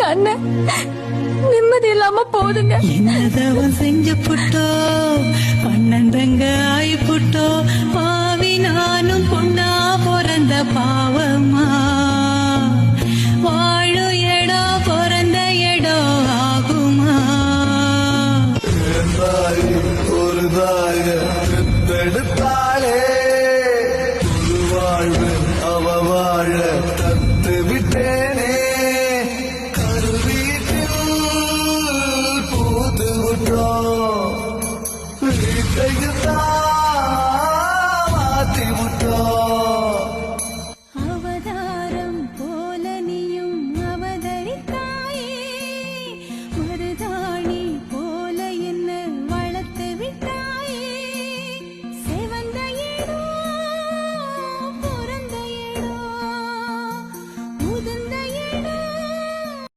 எங்க அண்ணன் நிம்மதி இல்லாம போதுங்க. என்னதவன் செஞ்சு புட்டோ அண்ணன் தங்க ஆயி புட்டோ பாவி நானும் பொண்ணா பிறந்த பாவமா வாழு இடம் பிறந்த இடம் ஆகுமா ஒரு தாய